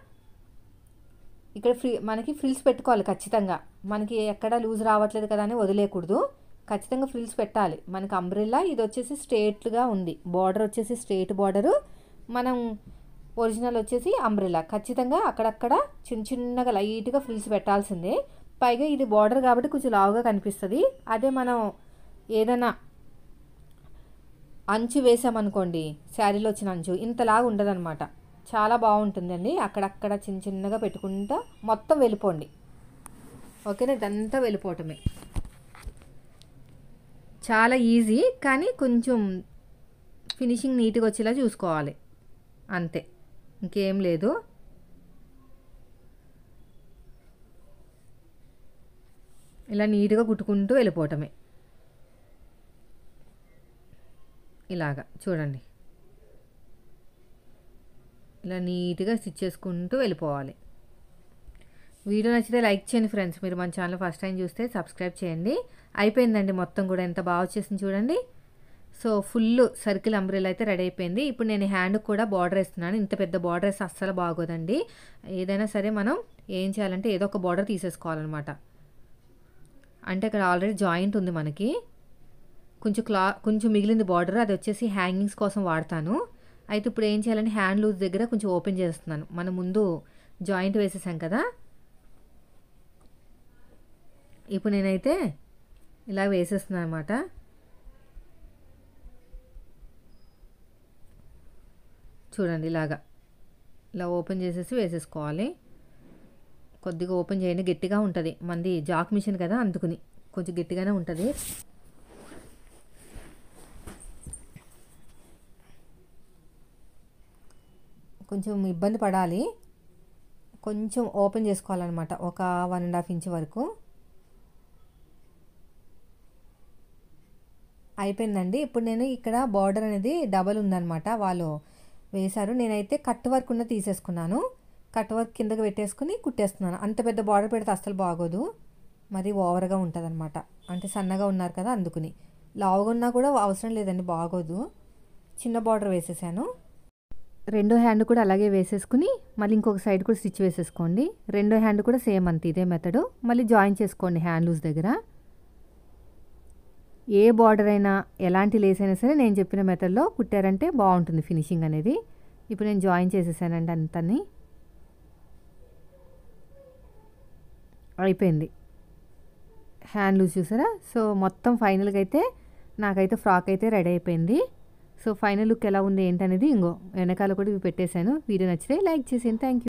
ఇక్కడ మనకి ఫ్రిల్స్ పెట్టుకోవాలి ఖచ్చితంగా. మనకి ఎక్కడ లూజ్ రావట్లేదు కదా అని వదిలేయకూడదు, ఖచ్చితంగా ఫ్రిల్స్ పెట్టాలి. మనకి అంబ్రెల్లా ఇది వచ్చేసి స్ట్రేట్గా ఉంది, బార్డర్ వచ్చేసి స్ట్రేట్ బార్డరు, మనం ఒరిజినల్ వచ్చేసి అంబ్రెల్లా. ఖచ్చితంగా అక్కడక్కడ చిన్న చిన్నగా లైట్గా ఫ్రిల్స్ పెట్టాల్సిందే. పైగా ఇది బార్డర్ కాబట్టి కొంచెం లావుగా కనిపిస్తుంది. అదే మనం ఏదైనా అంచు వేసామనుకోండి, శారీలో వచ్చిన అంచు ఇంతలాగా ఉండదన్నమాట, చాలా బాగుంటుందండి. అక్కడక్కడ చిన్న చిన్నగా పెట్టుకుంటా మొత్తం వెళ్ళిపోండి. ఓకేనా. ఇదంతా వెళ్ళిపోవటమే చాలా ఈజీ, కానీ కొంచెం ఫినిషింగ్ నీట్గా వచ్చేలా చూసుకోవాలి అంతే, ఇంకేం లేదు. ఇలా నీట్గా కుట్టుకుంటూ వెళ్ళిపోవటమే. ఇలాగా చూడండి, ఇలా నీట్గా స్టిచ్ చేసుకుంటూ వెళ్ళిపోవాలి. వీడియో నచ్చితే లైక్ చేయండి ఫ్రెండ్స్. మీరు మన ఛానల్ ఫస్ట్ టైం చూస్తే సబ్స్క్రైబ్ చేయండి. అయిపోయిందండి మొత్తం కూడా, ఎంత బాగా వచ్చేసింది చూడండి. సో ఫుల్ సర్కిల్ అంబ్రెల్లా అయితే రెడీ అయిపోయింది. ఇప్పుడు నేను హ్యాండ్కి కూడా బార్డర్ వేస్తున్నాను. ఇంత పెద్ద బార్డర్ వేస్తే అస్సలు బాగోదండి. ఏదైనా సరే మనం ఏం చేయాలంటే ఏదో ఒక బార్డర్ తీసేసుకోవాలన్నమాట. అంటే ఇక్కడ ఆల్రెడీ జాయింట్ ఉంది మనకి, కొంచెం మిగిలింది బార్డర్, అది వచ్చేసి హ్యాంగింగ్స్ కోసం వాడతాను. అయితే ఇప్పుడు ఏం చేయాలంటే హ్యాండ్ లూజ్ దగ్గర కొంచెం ఓపెన్ చేస్తున్నాను. మనం ముందు జాయింట్ వేసేసాం కదా, ఇప్పుడు నేనైతే ఇలా వేసేస్తున్నాను అనమాట. చూడండి ఇలా ఓపెన్ చేసేసి వేసేసుకోవాలి. కొద్దిగా ఓపెన్ చేయండి, గట్టిగా ఉంటుంది, మంది జాక్ మిషన్ కదా అందుకుని కొంచెం గట్టిగానే ఉంటుంది. కొంచెం ఇబ్బంది పడాలి, కొంచెం ఓపెన్ చేసుకోవాలన్నమాట, ఒక 1.5 ఇంచ్ వరకు. అయిపోయిందండి. ఇప్పుడు నేను ఇక్కడ బార్డర్ అనేది డబల్ ఉందన్నమాట, వాళ్ళు వేశారు. నేనైతే కట్ వర్క్ ఉన్న తీసేసుకున్నాను. కట్ వర్క్ కిందకి పెట్టేసుకుని కుట్టేస్తున్నాను. అంత పెద్ద బార్డర్ పెడితే అస్సలు బాగోదు, మరి ఓవర్గా ఉంటుంది అనమాట. అంటే సన్నగా ఉన్నారు కదా అందుకుని. లావుగా ఉన్నా కూడా అవసరం లేదండి, బాగోదు. చిన్న బార్డర్ వేసేసాను. రెండో హ్యాండ్ కూడా అలాగే వేసేసుకుని మళ్ళీ ఇంకొక సైడ్ కూడా స్టిచ్ వేసేసుకోండి. రెండో హ్యాండ్ కూడా సేమ్ అంతే, ఇదే మెథడు. మళ్ళీ జాయిన్ చేసుకోండి హ్యాండ్ లూజ్ దగ్గర. ఏ బార్డర్ అయినా ఎలాంటి లేస్ అయినా సరే నేను చెప్పిన మెథడ్లో కుట్టారంటే బాగుంటుంది ఫినిషింగ్ అనేది. ఇప్పుడు నేను జాయిన్ చేసేసానండి అంతని. అయిపోయింది హ్యాండ్ లూజ్ చూసారా. సో మొత్తం ఫైనల్గా అయితే నాకైతే ఫ్రాక్ అయితే రెడీ అయిపోయింది. సో ఫైనల్ లుక్ ఎలా ఉంది ఏంటనేది ఇంకో వెనకాల కూడా ఇవి పెట్టేశాను. వీడియో నచ్చితే లైక్ చేసేయండి. Thank you.